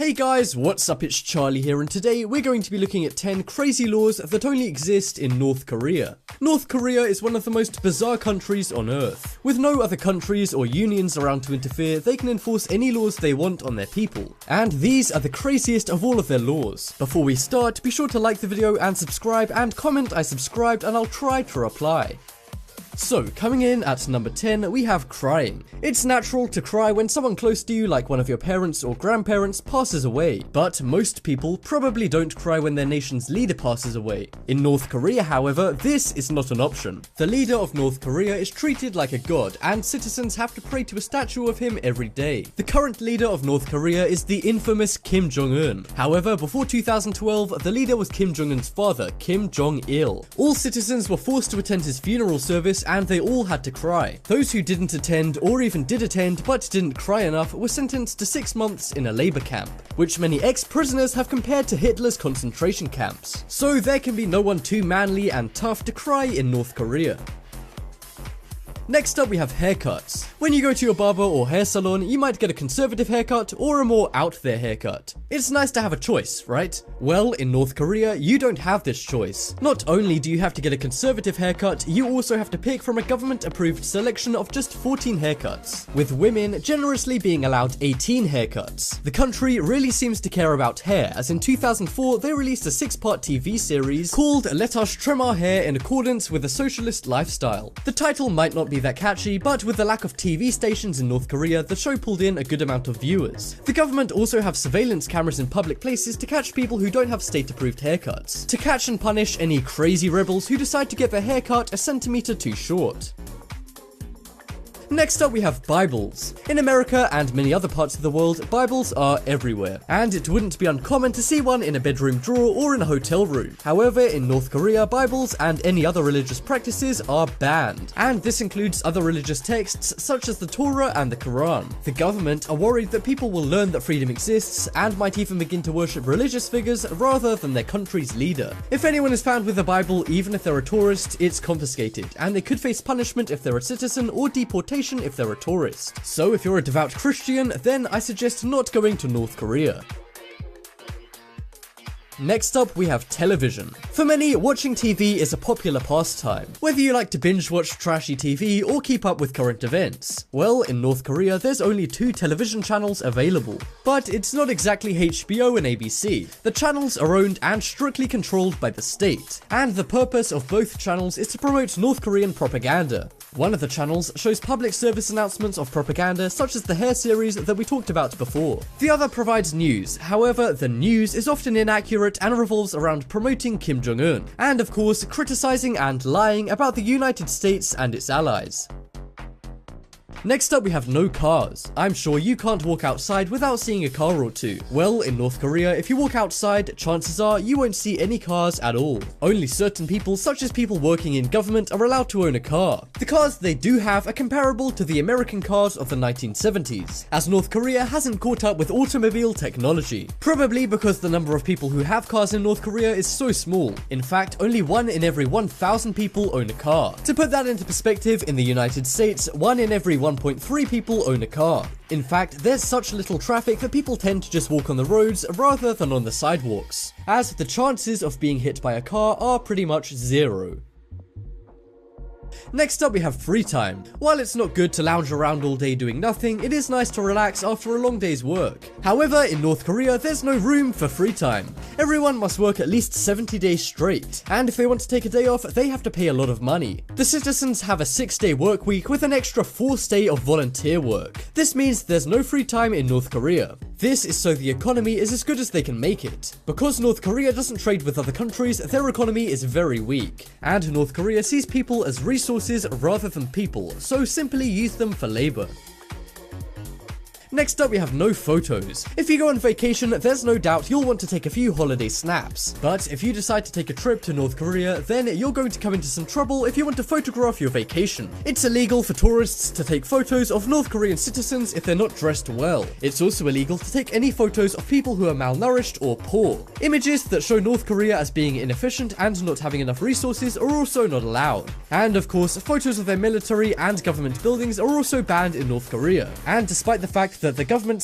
Hey guys, what's up? It's Charlie here, and today we're going to be looking at 10 crazy laws that only exist in North Korea. North Korea is one of the most bizarre countries on earth. With no other countries or unions around to interfere, they can enforce any laws they want on their people. And these are the craziest of all of their laws. Before we start, be sure to like the video and subscribe, and comment I subscribed and I'll try to reply. So, coming in at number 10, we have crying. It's natural to cry when someone close to you, like one of your parents or grandparents, passes away, but most people probably don't cry when their nation's leader passes away. In North Korea, however, this is not an option. The leader of North Korea is treated like a god, and citizens have to pray to a statue of him every day. The current leader of North Korea is the infamous Kim Jong-un. However, before 2012, the leader was Kim Jong-un's father, Kim Jong-il. All citizens were forced to attend his funeral service, and they all had to cry. Those who didn't attend, or even did attend but didn't cry enough, were sentenced to 6 months in a labor camp, which many ex-prisoners have compared to Hitler's concentration camps. So there can be no one too manly and tough to cry in North Korea. Next up, we have haircuts. When you go to your barber or hair salon, you might get a conservative haircut or a more out there haircut. It's nice to have a choice, right? Well, in North Korea, you don't have this choice. Not only do you have to get a conservative haircut, you also have to pick from a government-approved selection of just 14 haircuts, with women generously being allowed 18 haircuts. The country really seems to care about hair, as in 2004 they released a 6-part TV series called Let Us Trim Our Hair in Accordance with a Socialist Lifestyle. The title might not be that catchy, but with the lack of TV stations in North Korea, the show pulled in a good amount of viewers. The government also have surveillance cameras in public places to catch people who don't have state-approved haircuts, to catch and punish any crazy rebels who decide to get their haircut a centimeter too short. Next up, we have Bibles. In America and many other parts of the world, Bibles are everywhere, and it wouldn't be uncommon to see one in a bedroom drawer or in a hotel room. However, in North Korea, Bibles and any other religious practices are banned, and this includes other religious texts such as the Torah and the Quran. The government are worried that people will learn that freedom exists and might even begin to worship religious figures rather than their country's leader. If anyone is found with a Bible, even if they're a tourist, it's confiscated, and they could face punishment if they're a citizen or deportation if they're a tourist. So if you're a devout Christian, then I suggest not going to North Korea. Next up, we have television. For many, watching TV is a popular pastime, whether you like to binge watch trashy TV or keep up with current events. Well, in North Korea, there's only 2 television channels available, but it's not exactly HBO and ABC. The channels are owned and strictly controlled by the state, and the purpose of both channels is to promote North Korean propaganda. One of the channels shows public service announcements of propaganda such as the hair series that we talked about before. The other provides news, however the news is often inaccurate and revolves around promoting Kim Jong-un, and of course criticizing and lying about the United States and its allies. Next up, we have no cars. I'm sure you can't walk outside without seeing a car or two. Well, in North Korea, if you walk outside, chances are you won't see any cars at all. Only certain people, such as people working in government, are allowed to own a car. The cars they do have are comparable to the American cars of the 1970s, as North Korea hasn't caught up with automobile technology. Probably because the number of people who have cars in North Korea is so small. In fact, only 1 in every 1,000 people own a car. To put that into perspective, in the United States, 1 in every 1.3 people own a car. In fact, there's such little traffic that people tend to just walk on the roads rather than on the sidewalks, as the chances of being hit by a car are pretty much 0. Next up, we have free time. While it's not good to lounge around all day doing nothing, it is nice to relax after a long day's work. However, in North Korea, there's no room for free time. Everyone must work at least 70 days straight, and if they want to take a day off, they have to pay a lot of money. The citizens have a 6-day work week with an extra 4th day of volunteer work. This means there's no free time in North Korea. This is so the economy is as good as they can make it. Because North Korea doesn't trade with other countries, their economy is very weak, and North Korea sees people as resources rather than people, so simply use them for labor. Next up, we have no photos. If you go on vacation, there's no doubt you'll want to take a few holiday snaps. But if you decide to take a trip to North Korea, then you're going to come into some trouble if you want to photograph your vacation. It's illegal for tourists to take photos of North Korean citizens if they're not dressed well. It's also illegal to take any photos of people who are malnourished or poor. Images that show North Korea as being inefficient and not having enough resources are also not allowed. And of course, photos of their military and government buildings are also banned in North Korea. And despite the fact that the government